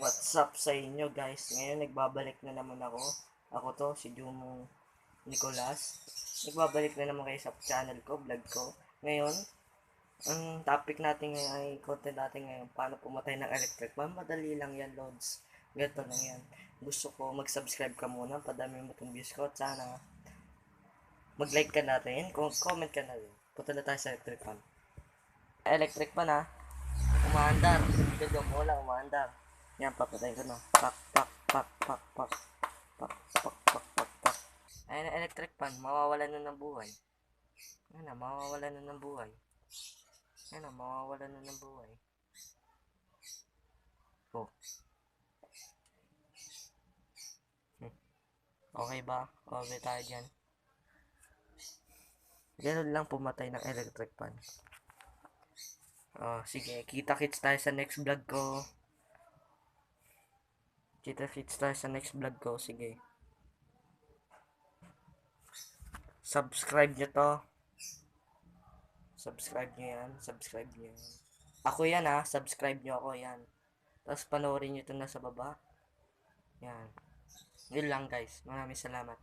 What's up sa inyo guys? Ngayon nagbabalik na naman ako. Ako to, si Jumo Nicolas. Nagbabalik na naman kayo sa channel ko, vlog ko. Ngayon, ang topic natin ngayon ay content natin ngayon, paano pumatay ng electric fan. Madali lang yan, Lods. Ganito lang yan. Gusto ko mag-subscribe ka muna, padami mo itong views ko. At sana mag-like ka na rin, comment ka na rin. Punta na tayo sa electric fan. Electric fan ha, umaandar. Video mo lang, umaandar. Yan, papatayin ko na. Pak, pak, pak, pak, pak. Pak, pak, pak, pak, pak. Ayan ang electric fan, mawawalan na ng buhay. Ayan na, mawawalan na ng buhay. Ayan na, mawawalan na ng buhay. Oh. Okay ba? Okay tayo dyan. Ganun lang pumatay ng electric fan. Oh, sige, kita-kits tayo sa next vlog ko. Kita-kits tayo sa next vlog ko, sige. Subscribe nyo to. Subscribe nyo yan. Subscribe nyo yan. Ako yan ha. Subscribe nyo ako yan. Tapos panoorin nyo ito na sa baba. Yan. Yun lang guys. Maraming salamat.